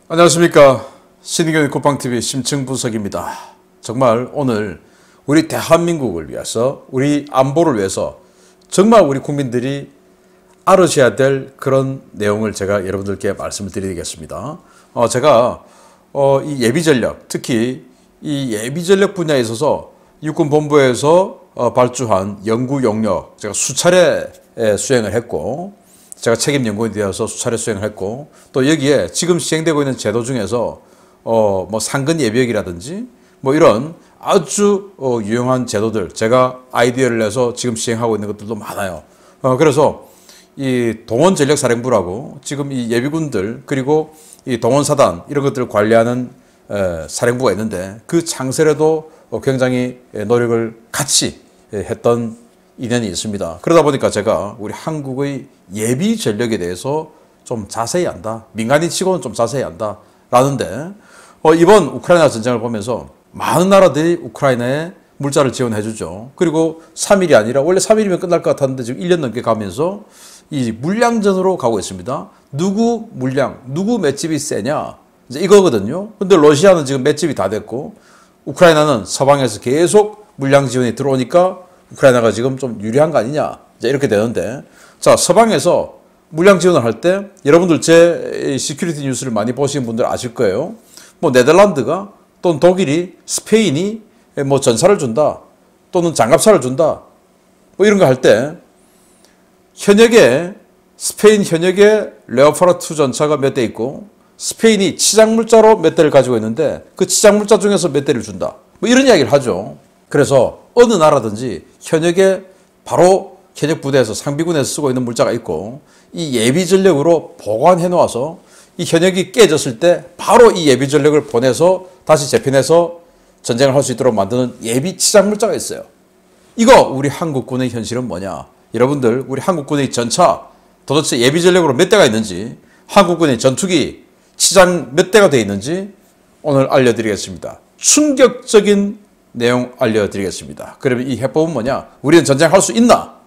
안녕하십니까. 신의경의 쿠팡TV 심층분석입니다. 정말 오늘 우리 대한민국을 위해서, 우리 안보를 위해서 정말 우리 국민들이 알으셔야 될 그런 내용을 제가 여러분들께 말씀을 드리겠습니다. 제가 이 예비전력, 특히 이 예비전력 분야에 있어서 육군본부에서 발주한 연구 용역 제가 수차례 수행을 했고, 제가 책임 연구원이 되어서 수차례 수행을 했고, 또 여기에 지금 시행되고 있는 제도 중에서 뭐 상근 예비역이라든지 뭐 이런 아주 유용한 제도들 제가 아이디어를 내서 지금 시행하고 있는 것들도 많아요. 그래서 이 동원전력사령부라고 지금 이 예비군들 그리고 이 동원사단 이런 것들을 관리하는 사령부가 있는데, 그 창설에도 굉장히 노력을 같이 했던 인연이 있습니다. 그러다 보니까 제가 우리 한국의 예비 전력에 대해서 좀 자세히 안다, 민간인 치고는 좀 자세히 안다 라는데, 이번 우크라이나 전쟁을 보면서 많은 나라들이 우크라이나에 물자를 지원해 주죠. 그리고 3일이 아니라 원래 3일이면 끝날 것 같았는데 지금 1년 넘게 가면서 이 물량전으로 가고 있습니다. 누구 물량, 누구 맷집이 세냐, 이제 이거거든요. 근데 러시아는 지금 맷집이 다 됐고, 우크라이나는 서방에서 계속 물량 지원이 들어오니까 우크라이나가 지금 좀 유리한 거 아니냐, 이제 이렇게 되는데, 자, 서방에서 물량 지원을 할 때 여러분들 제 시큐리티 뉴스를 많이 보시는 분들 아실 거예요. 뭐 네덜란드가 또는 독일이, 스페인이 뭐 전차를 준다 또는 장갑차를 준다 뭐 이런 거 할 때, 현역에 스페인 현역에 레오파르트 전차가 몇 대 있고 스페인이 치장물자로 몇 대를 가지고 있는데 그 치장물자 중에서 몇 대를 준다 뭐 이런 이야기를 하죠. 그래서 어느 나라든지 현역에 바로 현역 부대에서 상비군에서 쓰고 있는 물자가 있고, 이 예비 전력으로 보관해 놓아서 이 현역이 깨졌을 때 바로 이 예비 전력을 보내서 다시 재편해서 전쟁을 할 수 있도록 만드는 예비 치장 물자가 있어요. 이거 우리 한국군의 현실은 뭐냐? 여러분들, 우리 한국군의 전차 도대체 예비 전력으로 몇 대가 있는지, 한국군의 전투기 치장 몇 대가 되어 있는지 오늘 알려드리겠습니다. 충격적인 내용 알려드리겠습니다. 그러면 이 해법은 뭐냐? 우리는 전쟁할 수 있나?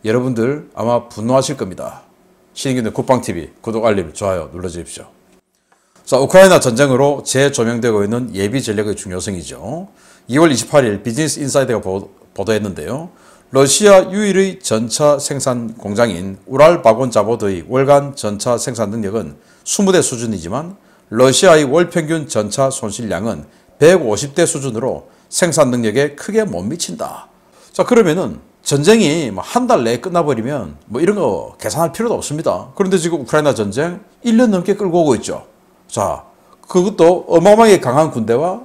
여러분들 아마 분노하실 겁니다. 신의균의 쿠팡TV 구독, 알림, 좋아요 눌러주십시오. 자, 우크라이나 전쟁으로 재조명되고 있는 예비 전력의 중요성이죠. 2월 28일 비즈니스 인사이드가 보도했는데요. 러시아 유일의 전차 생산 공장인 우랄바곤자보드의 월간 전차 생산 능력은 20대 수준이지만 러시아의 월 평균 전차 손실량은 150대 수준으로 생산 능력에 크게 못 미친다. 자, 그러면은 전쟁이 한 달 내에 끝나버리면 뭐 이런 거 계산할 필요도 없습니다. 그런데 지금 우크라이나 전쟁 1년 넘게 끌고 오고 있죠. 자, 그것도 어마어마하게 강한 군대와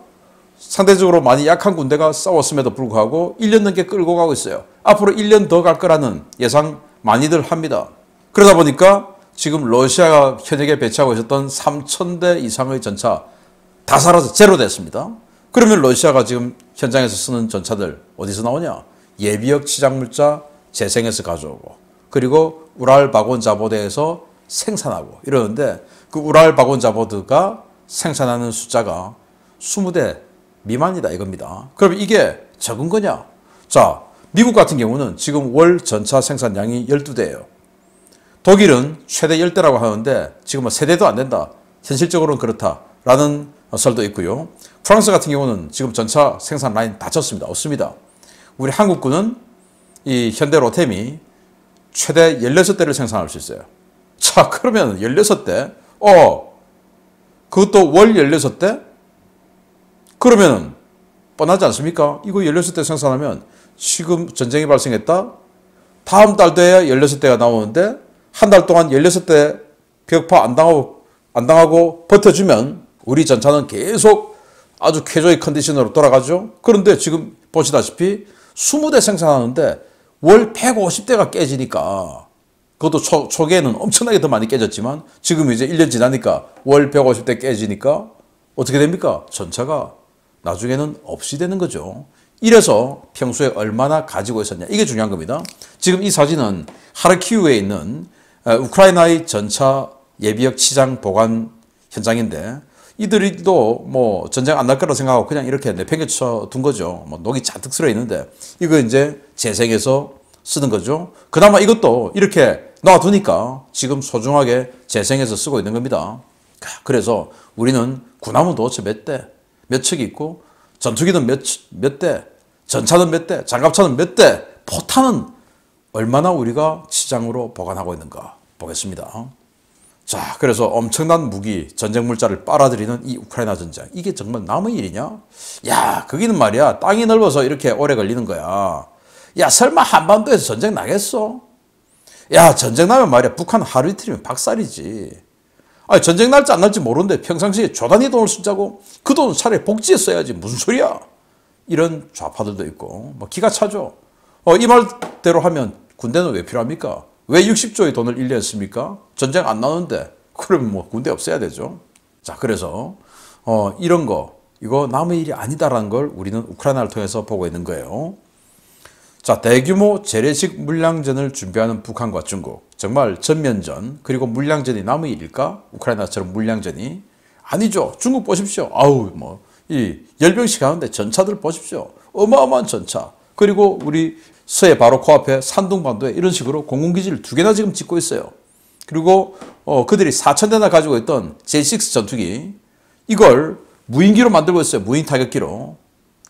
상대적으로 많이 약한 군대가 싸웠음에도 불구하고 1년 넘게 끌고 가고 있어요. 앞으로 1년 더 갈 거라는 예상 많이들 합니다. 그러다 보니까 지금 러시아가 현역에 배치하고 있었던 3,000대 이상의 전차 다 사라져 제로 됐습니다. 그러면 러시아가 지금 현장에서 쓰는 전차들 어디서 나오냐? 예비역 치장물자 재생해서 가져오고, 그리고 우랄바곤자보드에서 생산하고 이러는데, 그 우랄바곤자보드가 생산하는 숫자가 20대 미만이다 이겁니다. 그럼 이게 적은 거냐? 자, 미국 같은 경우는 지금 월 전차 생산량이 12대예요. 독일은 최대 10대라고 하는데 지금은 세대도 안 된다. 현실적으로는 그렇다라는 설도 있고요. 프랑스 같은 경우는 지금 전차 생산 라인 닫혔습니다. 없습니다. 우리 한국군은 이 현대로템이 최대 16대를 생산할 수 있어요. 자, 그러면 16대? 그것도 월 16대? 그러면 뻔하지 않습니까? 이거 16대 생산하면 지금 전쟁이 발생했다? 다음 달 돼야 16대가 나오는데 한 달 동안 16대 벽파 안 당하고 버텨주면 우리 전차는 계속 아주 쾌조의 컨디션으로 돌아가죠. 그런데 지금 보시다시피 20대 생산하는데 월 150대가 깨지니까, 그것도 초기에는 엄청나게 더 많이 깨졌지만 지금 이제 1년 지나니까 월 150대 깨지니까 어떻게 됩니까? 전차가 나중에는 없이 되는 거죠. 이래서 평소에 얼마나 가지고 있었냐, 이게 중요한 겁니다. 지금 이 사진은 하르키우에 있는 우크라이나의 전차 예비역 치장 보관 현장인데, 이들도 뭐 전쟁 안 날 거라 생각하고 그냥 이렇게 내팽개쳐 둔 거죠. 뭐 녹이 잔뜩 쓸어 있는데 이거 이제 재생해서 쓰는 거죠. 그나마 이것도 이렇게 놔두니까 지금 소중하게 재생해서 쓰고 있는 겁니다. 그래서 우리는 군함은 도대체 몇 대, 몇 척이 있고 전투기는 몇 대, 전차는 몇 대, 장갑차는 몇 대, 포탄은 얼마나 우리가 치장으로 보관하고 있는가 보겠습니다. 자, 그래서 엄청난 무기, 전쟁 물자를 빨아들이는 이 우크라이나 전쟁. 이게 정말 남의 일이냐? 야, 거기는 말이야. 땅이 넓어서 이렇게 오래 걸리는 거야. 야, 설마 한반도에서 전쟁 나겠어? 야, 전쟁 나면 말이야. 북한 하루 이틀이면 박살이지. 아니, 전쟁 날지 안 날지 모르는데 평상시에 조단위 돈을 쓰자고? 그 돈은 차라리 복지에 써야지. 무슨 소리야? 이런 좌파들도 있고, 뭐 기가 차죠. 이 말대로 하면 군대는 왜 필요합니까? 왜 60조의 돈을 1년에 씁니까? 전쟁 안 나오는데. 그러면 뭐 군대 없애야 되죠. 자, 그래서 이런 거, 이거 남의 일이 아니다라는 걸 우리는 우크라이나를 통해서 보고 있는 거예요. 자, 대규모 재래식 물량전을 준비하는 북한과 중국. 정말 전면전 그리고 물량전이 남의 일일까? 우크라이나처럼 물량전이. 아니죠. 중국 보십시오. 아우, 뭐 이 열병씩 하는데 전차들 보십시오. 어마어마한 전차. 그리고 우리 서해 바로 코앞에 산둥반도에 이런 식으로 공군기지를 2개나 지금 짓고 있어요. 그리고 그들이 4,000대나 가지고 있던 J6 전투기, 이걸 무인기로 만들고 있어요. 무인 타격기로.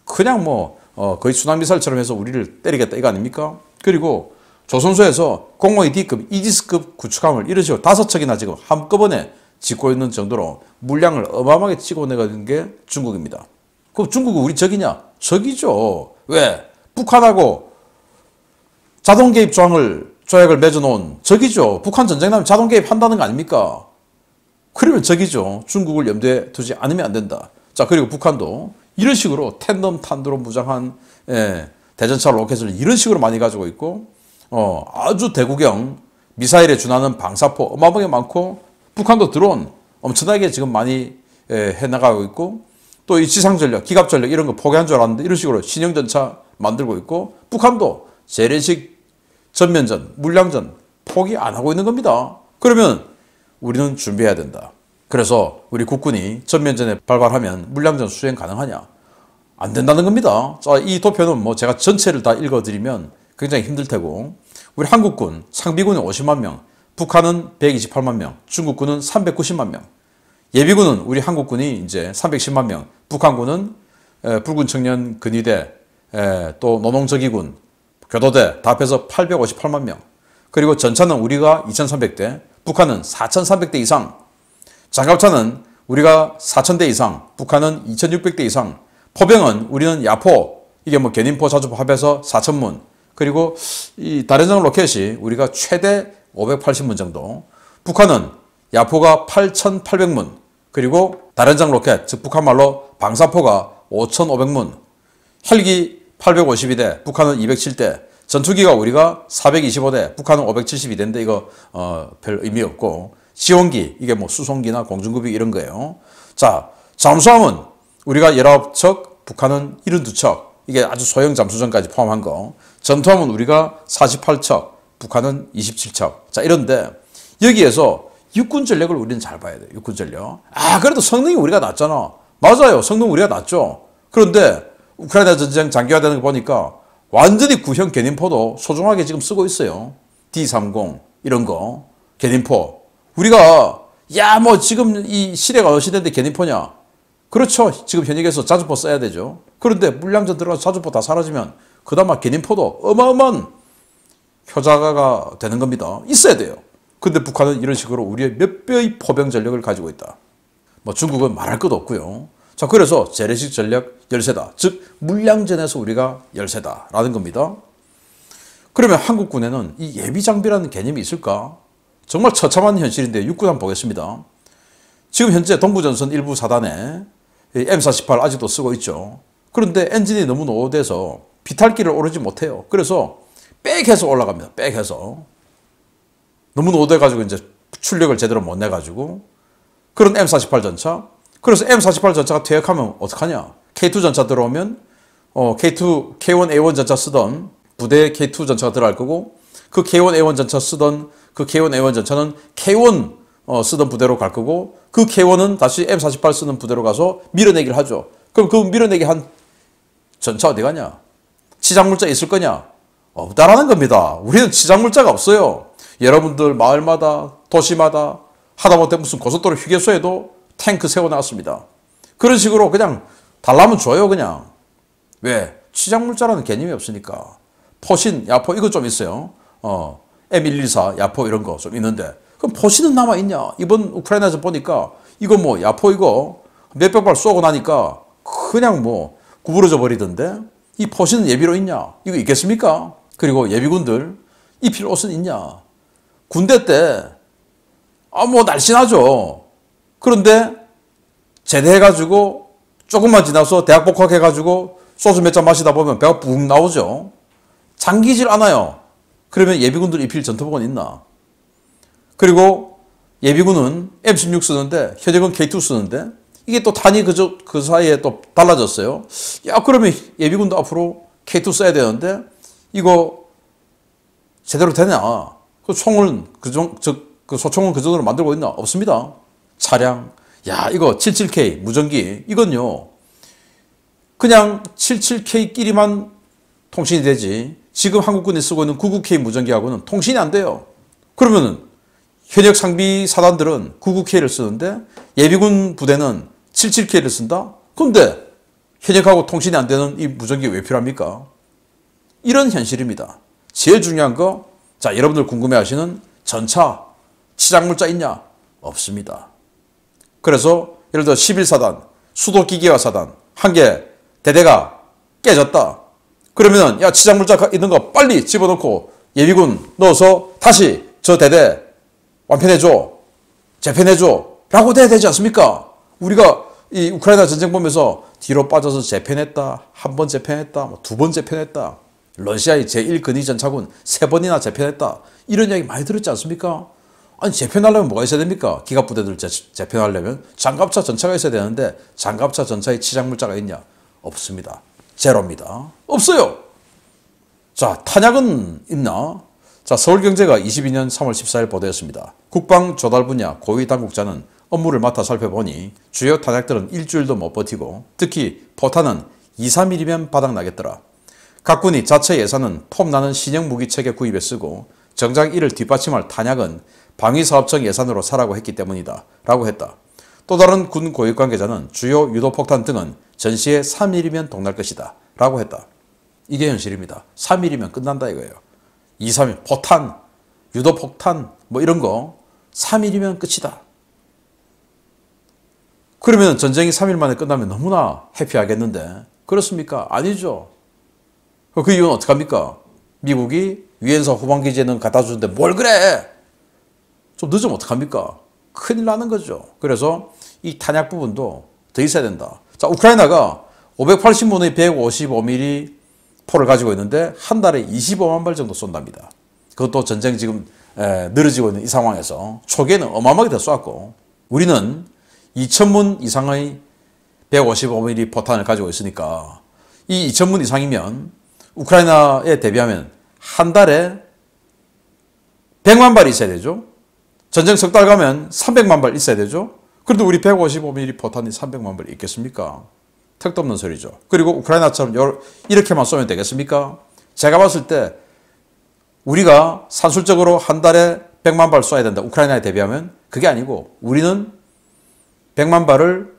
그냥 뭐 거의 순항미사일처럼 해서 우리를 때리겠다 이거 아닙니까? 그리고 조선소에서 052D급 이지스급 구축함을 이런 식으로 5척이나 지금 한꺼번에 짓고 있는 정도로 물량을 어마어마하게 찍어내는 게 중국입니다. 그럼 중국은 우리 적이냐? 적이죠. 왜? 북한하고 자동 개입 조약을 맺어놓은 적이죠. 북한 전쟁 나면 자동 개입한다는 거 아닙니까? 그러면 적이죠. 중국을 염두에 두지 않으면 안 된다. 자, 그리고 북한도 이런 식으로 텐덤 탄두로 무장한 대전차 로켓을 이런 식으로 많이 가지고 있고, 아주 대구경 미사일에 준하는 방사포 어마어마하게 많고, 북한도 드론 엄청나게 지금 많이 해나가고 있고, 또 이 지상전력, 기갑전력 이런 거 포기한 줄 알았는데 이런 식으로 신형전차 만들고 있고, 북한도 재래식 전면전, 물량전 포기 안 하고 있는 겁니다. 그러면 우리는 준비해야 된다. 그래서 우리 국군이 전면전에 발발하면 물량전 수행 가능하냐? 안 된다는 겁니다. 자, 이 도표는 뭐 제가 전체를 다 읽어드리면 굉장히 힘들 테고, 우리 한국군 상비군은 50만 명, 북한은 128만 명, 중국군은 390만 명, 예비군은 우리 한국군이 이제 310만 명, 북한군은 붉은 청년 근위대, 또 노농저기군, 교도대 다 합해서 858만 명, 그리고 전차는 우리가 2300대, 북한은 4300대 이상, 장갑차는 우리가 4000대 이상, 북한은 2600대 이상, 포병은 우리는 야포, 이게 뭐 견인포, 자주포 합해서 4000문, 그리고 이 다련장 로켓이 우리가 최대 580문 정도, 북한은 야포가 8800문, 그리고 다련장 로켓, 즉 북한 말로 방사포가 5500문, 헬기 852대, 북한은 207대, 전투기가 우리가 425대, 북한은 572대인데 이거 별 의미 없고, 지원기, 이게 뭐 수송기나 공중급이 이런 거예요. 자, 잠수함은 우리가 19척, 북한은 72척, 이게 아주 소형 잠수정까지 포함한 거. 전투함은 우리가 48척, 북한은 27척. 자, 이런데 여기에서 육군 전력을 우리는 잘 봐야 돼요. 육군 전력. 그래도 성능이 우리가 낫잖아. 맞아요. 성능 우리가 낫죠. 그런데 우크라이나 전쟁 장기화되는 거 보니까 완전히 구형 견인포도 소중하게 지금 쓰고 있어요. D30 이런 거 견인포. 우리가 뭐 지금 이 시대가 어느 시대인데 견인포냐? 그렇죠. 지금 현역에서 자주포 써야 되죠. 그런데 물량전 들어가서 자주포 다 사라지면 그다음에 견인포도 어마어마한 효자가 되는 겁니다. 있어야 돼요. 근데 북한은 이런 식으로 우리의 몇 배의 포병 전력을 가지고 있다. 뭐 중국은 말할 것도 없고요. 자, 그래서 재래식 전력 열세다. 즉 물량전에서 우리가 열세다라는 겁니다. 그러면 한국군에는 이 예비 장비라는 개념이 있을까? 정말 처참한 현실인데 육군 한번 보겠습니다. 지금 현재 동부전선 일부 사단에 M48 아직도 쓰고 있죠. 그런데 엔진이 너무 노후돼서 비탈길을 오르지 못해요. 그래서 빽해서 올라갑니다. 빽해서. 너무 노후돼가지고 이제 출력을 제대로 못 내가지고. 그런 M48 전차. 그래서 M48 전차가 퇴역하면 어떡하냐. K2 전차 들어오면 K1, A1 전차 쓰던 부대 K2 전차가 들어갈 거고, 그 K1, A1 전차 쓰던 그 K1, A1 전차는 K1 쓰던 부대로 갈 거고, 그 K1은 다시 M48 쓰는 부대로 가서 밀어내기를 하죠. 그럼 그 밀어내기 한 전차 어디 가냐? 치장물자 있을 거냐? 없다라는 겁니다. 우리는 치장물자가 없어요. 여러분들 마을마다 도시마다 하다못해 무슨 고속도로 휴게소에도 탱크 세워놨습니다. 그런 식으로 그냥 달라면 줘요, 그냥. 왜? 치장물자라는 개념이 없으니까. 포신, 야포 이거 좀 있어요. M114, 야포 이런 거 좀 있는데 그럼 포신은 남아있냐? 이번 우크라이나에서 보니까 이거 뭐 야포 이거 몇백 발 쏘고 나니까 그냥 뭐 구부러져 버리던데 이 포신은 예비로 있냐? 이거 있겠습니까? 그리고 예비군들 입힐 옷은 있냐? 군대 때 뭐 날씬하죠. 그런데 제대해가지고 조금만 지나서 대학 복학해가지고 소주 몇 잔 마시다 보면 배가 푹 나오죠. 장기질 않아요. 그러면 예비군들 입힐 전투복은 있나? 그리고 예비군은 M16 쓰는데 현역은 K2 쓰는데 이게 또 탄이 그 사이에 또 달라졌어요. 야, 그러면 예비군도 앞으로 K2 써야 되는데 이거 제대로 되냐? 그 총은 그 소총은 그 정도로 만들고 있나? 없습니다. 차량, 야, 이거 77K 무전기 이건요. 그냥 77K끼리만 통신이 되지. 지금 한국군이 쓰고 있는 99K 무전기하고는 통신이 안 돼요. 그러면은 현역 상비 사단들은 99K를 쓰는데 예비군 부대는 77K를 쓴다? 근데 현역하고 통신이 안 되는 이 무전기 왜 필요합니까? 이런 현실입니다. 제일 중요한 거, 자, 여러분들 궁금해하시는 전차, 치장물자 있냐? 없습니다. 그래서 예를 들어 11사단, 수도기계화 사단 한 개 대대가 깨졌다. 그러면 야, 치장물자 있는 거 빨리 집어넣고 예비군 넣어서 다시 저 대대 완편해줘, 재편해줘 라고 돼야 되지 않습니까? 우리가 이 우크라이나 전쟁 보면서 뒤로 빠져서 재편했다, 한 번 재편했다, 두 번 재편했다, 러시아의 제1근위 전차군 3번이나 재편했다, 이런 이야기 많이 들었지 않습니까? 아니, 재편하려면 뭐가 있어야 됩니까? 기갑부대들 재편하려면 장갑차 전차가 있어야 되는데 장갑차 전차에 치장물자가 있냐? 없습니다. 제로입니다. 없어요. 자, 탄약은 있나? 자, 서울경제가 22년 3월 14일 보도했습니다. 국방 조달 분야 고위 당국자는 업무를 맡아 살펴보니 주요 탄약들은 일주일도 못 버티고 특히 포탄은 2, 3일이면 바닥나겠더라. 각 군이 자체 예산은 폼나는 신형 무기체계 구입에 쓰고 정작 이를 뒷받침할 탄약은 방위사업청 예산으로 사라고 했기 때문이다 라고 했다. 또 다른 군 고위 관계자는 주요 유도폭탄 등은 전시에 3일이면 동날 것이다 라고 했다. 이게 현실입니다. 3일이면 끝난다 이거예요. 2, 3일 포탄, 유도폭탄 뭐 이런 거 3일이면 끝이다. 그러면 전쟁이 3일 만에 끝나면 너무나 해피하겠는데 그렇습니까? 아니죠. 그 이유는 어떡합니까? 미국이 유엔사 후방기지에는 갖다 주는데 뭘 그래? 좀 늦으면 어떡합니까? 큰일 나는 거죠. 그래서 이 탄약 부분도 더 있어야 된다. 자, 우크라이나가 580문의 155mm 포를 가지고 있는데 한 달에 25만 발 정도 쏜답니다. 그것도 전쟁 지금 늘어지고 있는 이 상황에서 초기에는 어마어마하게 더 쏘았고 우리는 2000문 이상의 155mm 포탄을 가지고 있으니까 이 2000문 이상이면 우크라이나에 대비하면 한 달에 100만 발이 있어야 되죠. 전쟁 석 달 가면 300만 발 있어야 되죠. 그런데 우리 155mm 포탄이 300만 발이 있겠습니까? 택도 없는 소리죠. 그리고 우크라이나처럼 이렇게만 쏘면 되겠습니까? 제가 봤을 때 우리가 산술적으로 한 달에 100만 발 쏘아야 된다. 우크라이나에 대비하면 그게 아니고 우리는 100만 발을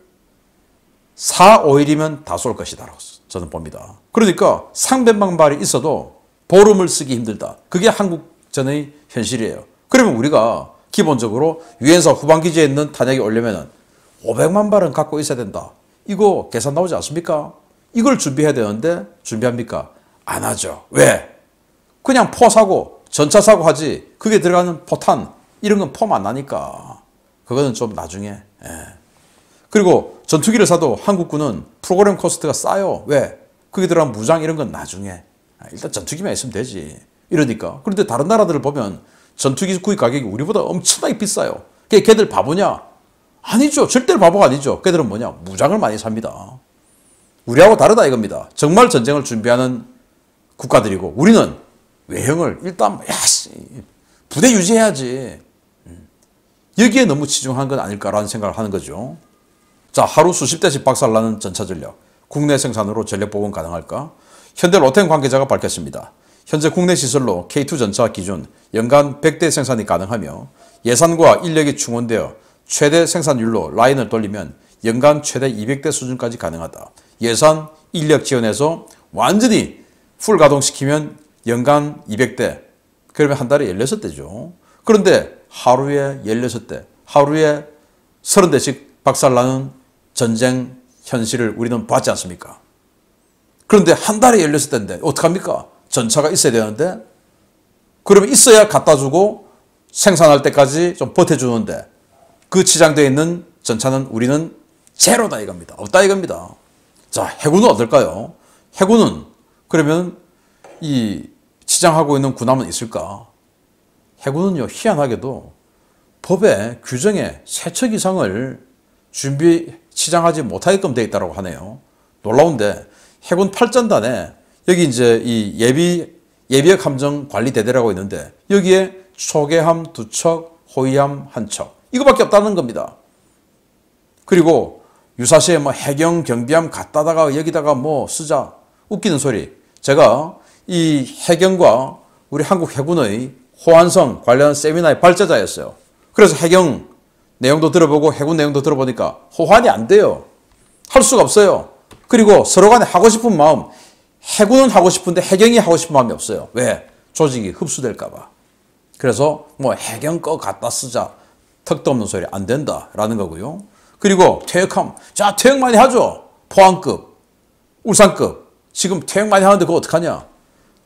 4, 5일이면 다 쏠 것이다 라고 저는 봅니다. 그러니까 300만 발이 있어도 보름을 쓰기 힘들다. 그게 한국전의 현실이에요. 그러면 우리가 기본적으로 유엔사 후방기지에 있는 탄약이 오려면 500만 발은 갖고 있어야 된다. 이거 계산 나오지 않습니까? 이걸 준비해야 되는데 준비합니까? 안 하죠. 왜? 그냥 포 사고 전차 사고 하지 그게 들어가는 포탄 이런 건 폼 안 나니까 그거는 좀 나중에. 그리고 전투기를 사도 한국군은 프로그램 코스트가 싸요. 왜? 그게 들어간 무장 이런 건 나중에. 일단 전투기만 있으면 되지. 이러니까. 그런데 다른 나라들을 보면 전투기 구입 가격이 우리보다 엄청나게 비싸요. 걔들 바보냐? 아니죠. 절대로 바보가 아니죠. 걔들은 뭐냐? 무장을 많이 삽니다. 우리하고 다르다 이겁니다. 정말 전쟁을 준비하는 국가들이고 우리는 외형을 일단 부대 유지해야지. 여기에 너무 치중한 건 아닐까라는 생각을 하는 거죠. 자, 하루 수십 대씩 박살나는 전차 전력. 국내 생산으로 전력 보건 가능할까? 현대 로템 관계자가 밝혔습니다. 현재 국내 시설로 K2 전차 기준 연간 100대 생산이 가능하며 예산과 인력이 충원되어 최대 생산율로 라인을 돌리면 연간 최대 200대 수준까지 가능하다. 예산, 인력 지원해서 완전히 풀 가동시키면 연간 200대, 그러면 한 달에 16대죠. 그런데 하루에 16대, 하루에 30대씩 박살나는 전쟁 현실을 우리는 봤지 않습니까? 그런데 한 달에 16대인데 어떡합니까? 전차가 있어야 되는데, 그러면 있어야 갖다 주고 생산할 때까지 좀 버텨주는데 그 치장되어 있는 전차는 우리는 제로다 이겁니다. 없다 이겁니다. 자, 해군은 어떨까요? 해군은 그러면 이 치장하고 있는 군함은 있을까? 해군은요, 희한하게도 법의 규정에 3척 이상을 치장하지 못하게끔 되어 있다고 하네요. 놀라운데 해군 8전단에 여기 이제 이 예비역 함정 관리 대대라고 있는데 여기에 초계함 2척, 호위함 1척 이거밖에 없다는 겁니다. 그리고 유사시에 뭐 해경 경비함 갖다다가 여기다가 뭐 쓰자 웃기는 소리. 제가 이 해경과 우리 한국 해군의 호환성 관련 세미나의 발제자였어요. 그래서 해경 내용도 들어보고 해군 내용도 들어보니까 호환이 안 돼요. 할 수가 없어요. 그리고 서로 간에 하고 싶은 마음, 해군은 하고 싶은데 해경이 하고 싶은 마음이 없어요. 왜? 조직이 흡수될까 봐. 그래서 뭐 해경 거 갖다 쓰자. 턱도 없는 소리 안 된다라는 거고요. 그리고 퇴역함. 자, 퇴역 많이 하죠. 포항급, 울산급. 지금 퇴역 많이 하는데 그거 어떡하냐.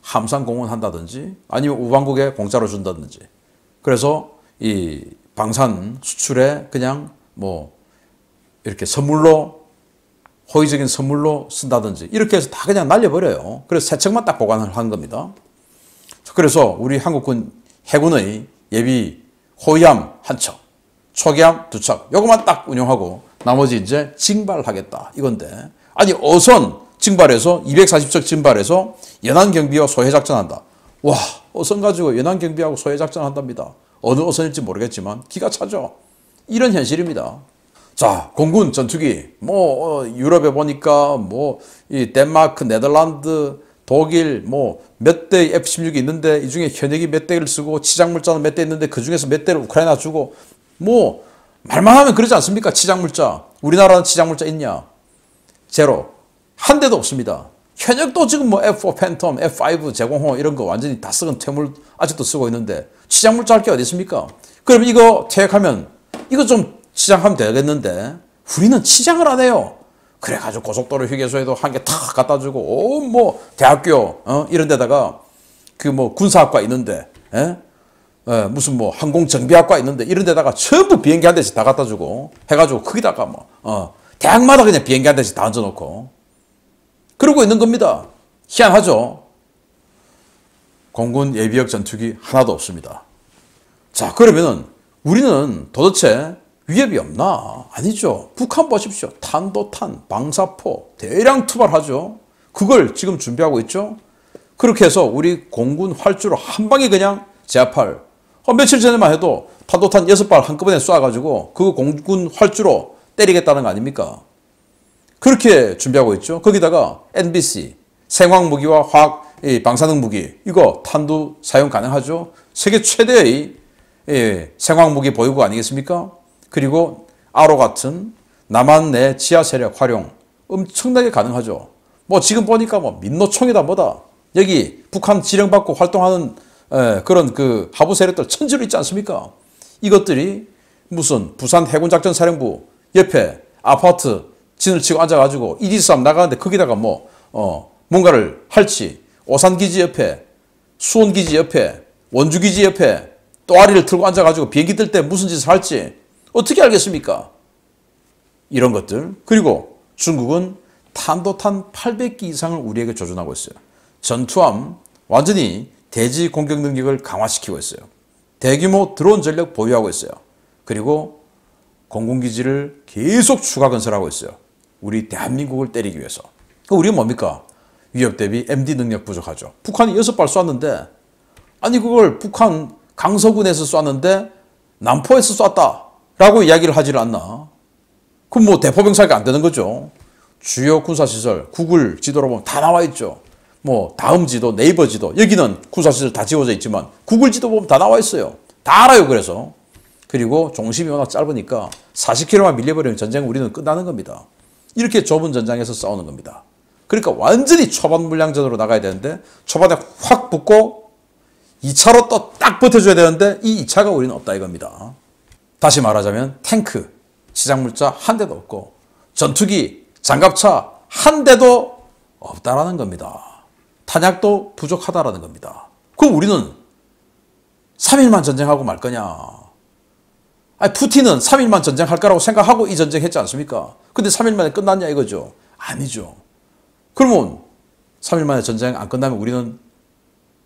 함상공원 한다든지 아니면 우방국에 공짜로 준다든지. 그래서 이 방산 수출에 그냥 뭐 이렇게 선물로 호의적인 선물로 쓴다든지 이렇게 해서 다 그냥 날려버려요. 그래서 세 척만 딱 보관을 한 겁니다. 그래서 우리 한국군 해군의 예비 호위함 1척, 초계함 2척 요것만 딱 운용하고 나머지 이제 징발하겠다 이건데, 아니 어선 징발해서 240척 징발해서 연안경비와 소해작전한다. 와, 어선 가지고 연안경비하고 소해작전 한답니다. 어느 어선일지 모르겠지만 기가 차죠. 이런 현실입니다. 자, 공군 전투기 뭐 유럽에 보니까 뭐 이 덴마크, 네덜란드, 독일 뭐 몇 대의 F-16이 있는데 이 중에 현역이 몇 대를 쓰고 치장물자는 몇 대 있는데 그 중에서 몇 대를 우크라이나 주고 뭐 말만 하면 그러지 않습니까? 치장물자. 우리나라는 치장물자 있냐? 제로. 한 대도 없습니다. 현역도 지금 뭐 F4 팬텀, F5 제공호 이런 거 완전히 다 썩은 퇴물 아직도 쓰고 있는데 치장물자 할 게 어디 있습니까? 그럼 이거 퇴역하면 이거 좀 치장하면 되겠는데 우리는 치장을 안 해요. 그래가지고 고속도로 휴게소에도 한 개 탁 갖다 주고 뭐 대학교 이런 데다가 그 뭐 군사학과 있는데 무슨 뭐 항공정비학과 있는데 이런 데다가 전부 비행기 한 대씩 다 갖다 주고 해가지고 거기다가 뭐 대학마다 그냥 비행기 한 대씩 다 얹어놓고 그러고 있는 겁니다. 희한하죠. 공군 예비역 전투기 하나도 없습니다. 자, 그러면은 우리는 도대체 위협이 없나? 아니죠. 북한 보십시오. 탄도탄, 방사포 대량 투발하죠. 그걸 지금 준비하고 있죠. 그렇게 해서 우리 공군 활주로 한 방에 그냥 제압할. 며칠 전에만 해도 탄도탄 6발 한꺼번에 쏴가지고 그 공군 활주로 때리겠다는 거 아닙니까? 그렇게 준비하고 있죠. 거기다가 NBC, 생화학무기와 화학 방사능 무기 이거 탄두 사용 가능하죠. 세계 최대의 생화학무기 보유국 아니겠습니까? 그리고 아로 같은 남한 내 지하 세력 활용 엄청나게 가능하죠. 뭐 지금 보니까 뭐 민노총이다 뭐다. 여기 북한 지령받고 활동하는 그런 그 하부 세력들 천지로 있지 않습니까? 이것들이 무슨 부산 해군작전사령부 옆에 아파트 진을 치고 앉아가지고 이지스함 나가는데 거기다가 뭐 뭔가를 할지, 오산기지 옆에, 수원기지 옆에, 원주기지 옆에 또아리를 틀고 앉아가지고 비행기 뜰 때 무슨 짓을 할지 어떻게 알겠습니까? 이런 것들. 그리고 중국은 탄도탄 800기 이상을 우리에게 조준하고 있어요. 전투함 완전히 대지 공격 능력을 강화시키고 있어요. 대규모 드론 전력 보유하고 있어요. 그리고 공군기지를 계속 추가 건설하고 있어요. 우리 대한민국을 때리기 위해서. 우리는 뭡니까? 위협 대비 MD 능력 부족하죠. 북한이 6발 쐈는데 아니 그걸 북한 강서군에서 쐈는데 남포에서 쐈다 라고 이야기를 하지를 않나. 그럼 뭐 대포병사가 안 되는 거죠. 주요 군사시설 구글 지도로 보면 다 나와 있죠. 뭐 다음 지도, 네이버 지도 여기는 군사시설 다 지워져 있지만 구글 지도 보면 다 나와 있어요. 다 알아요. 그래서 그리고 종심이 워낙 짧으니까 40km만 밀려버리면 전쟁은 우리는 끝나는 겁니다. 이렇게 좁은 전장에서 싸우는 겁니다. 그러니까 완전히 초반 물량전으로 나가야 되는데 초반에 확 붙고 2차로 또 딱 버텨줘야 되는데 이 2차가 우리는 없다 이겁니다. 다시 말하자면 탱크, 지상물자 한 대도 없고 전투기, 장갑차 한 대도 없다라는 겁니다. 탄약도 부족하다라는 겁니다. 그럼 우리는 3일만 전쟁하고 말 거냐? 아니, 푸틴은 3일만 전쟁할 거라고 생각하고 이 전쟁 했지 않습니까? 근데 3일 만에 끝났냐 이거죠? 아니죠. 그러면 3일 만에 전쟁 안 끝나면 우리는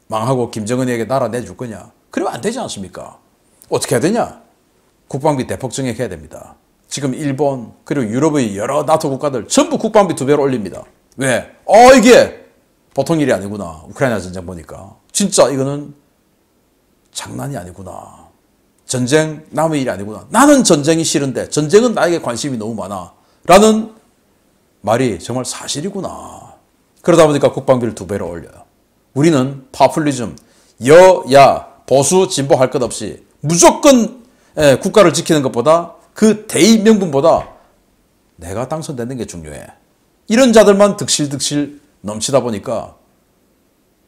망하고 김정은에게 나라 내줄 거냐? 그러면 안 되지 않습니까? 어떻게 해야 되냐? 국방비 대폭 증액해야 됩니다. 지금 일본 그리고 유럽의 여러 나토 국가들 전부 국방비 2배로 올립니다. 왜? 이게 보통 일이 아니구나. 우크라이나 전쟁 보니까. 진짜 이거는 장난이 아니구나. 전쟁 남의 일이 아니구나. 나는 전쟁이 싫은데 전쟁은 나에게 관심이 너무 많아. 라는 말이 정말 사실이구나. 그러다 보니까 국방비를 2배로 올려요. 우리는 파퓰리즘, 여야, 보수, 진보 할 것 없이 무조건 국가를 지키는 것보다 그 대의 명분보다 내가 당선되는 게 중요해. 이런 자들만 득실득실 넘치다 보니까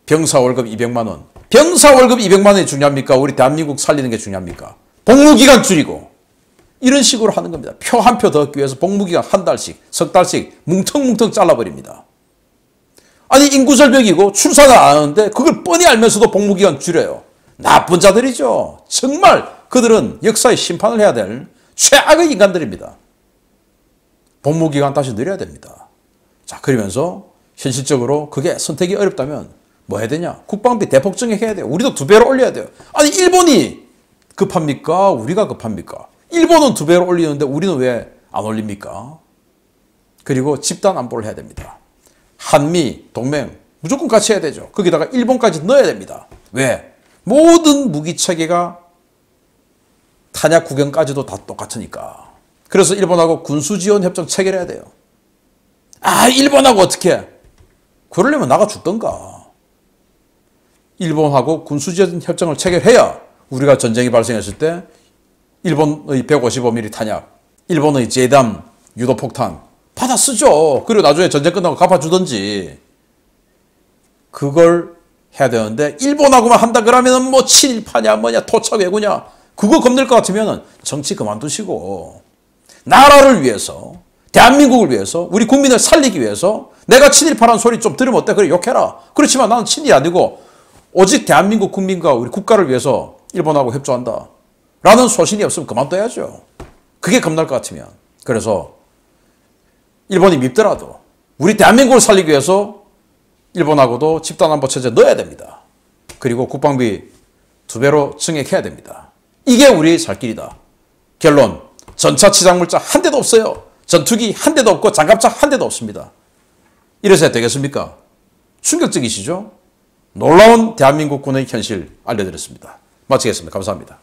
병사 월급 200만 원. 병사 월급 200만 원이 중요합니까? 우리 대한민국 살리는 게 중요합니까? 복무기간 줄이고 이런 식으로 하는 겁니다. 표 한 표 더 얻기 위해서 복무기간 한 달씩, 석 달씩 뭉텅뭉텅 잘라버립니다. 아니 인구 절벽이고 출산을 안 하는데 그걸 뻔히 알면서도 복무기간 줄여요. 나쁜 자들이죠. 정말 그들은 역사의 심판을 해야 될 최악의 인간들입니다. 복무기간 다시 늘려야 됩니다. 자, 그러면서 현실적으로 그게 선택이 어렵다면 뭐 해야 되냐? 국방비 대폭 증액해야 돼요. 우리도 2배로 올려야 돼요. 아니 일본이 급합니까? 우리가 급합니까? 일본은 2배로 올리는데 우리는 왜 안 올립니까? 그리고 집단 안보를 해야 됩니다. 한미 동맹 무조건 같이 해야 되죠. 거기다가 일본까지 넣어야 됩니다. 왜? 모든 무기 체계가 탄약 구경까지도 다 똑같으니까. 그래서 일본하고 군수지원 협정 체결해야 돼요. 일본하고 어떻게 해? 그러려면 나가 죽던가. 일본하고 군수지원 협정을 체결해야 우리가 전쟁이 발생했을 때 일본의 155mm 탄약, 일본의 제담 유도폭탄 받아 쓰죠. 그리고 나중에 전쟁 끝나고 갚아주든지. 그걸 해야 되는데 일본하고만 한다 그러면 뭐 친일파냐 뭐냐 토착 왜구냐 그거 겁낼 것 같으면 정치 그만두시고 나라를 위해서 대한민국을 위해서 우리 국민을 살리기 위해서 내가 친일파라는 소리 좀 들으면 어때? 그래 욕해라. 그렇지만 나는 친일이 아니고 오직 대한민국 국민과 우리 국가를 위해서 일본하고 협조한다. 라는 소신이 없으면 그만둬야죠. 그게 겁날 것 같으면. 그래서 일본이 밉더라도 우리 대한민국을 살리기 위해서 일본하고도 집단안보체제 넣어야 됩니다. 그리고 국방비 2배로 증액해야 됩니다. 이게 우리의 살 길이다. 결론, 전차 치장물자 한 대도 없어요. 전투기 한 대도 없고 장갑차 한 대도 없습니다. 이래서 되겠습니까? 충격적이시죠? 놀라운 대한민국 군의 현실 알려드렸습니다. 마치겠습니다. 감사합니다.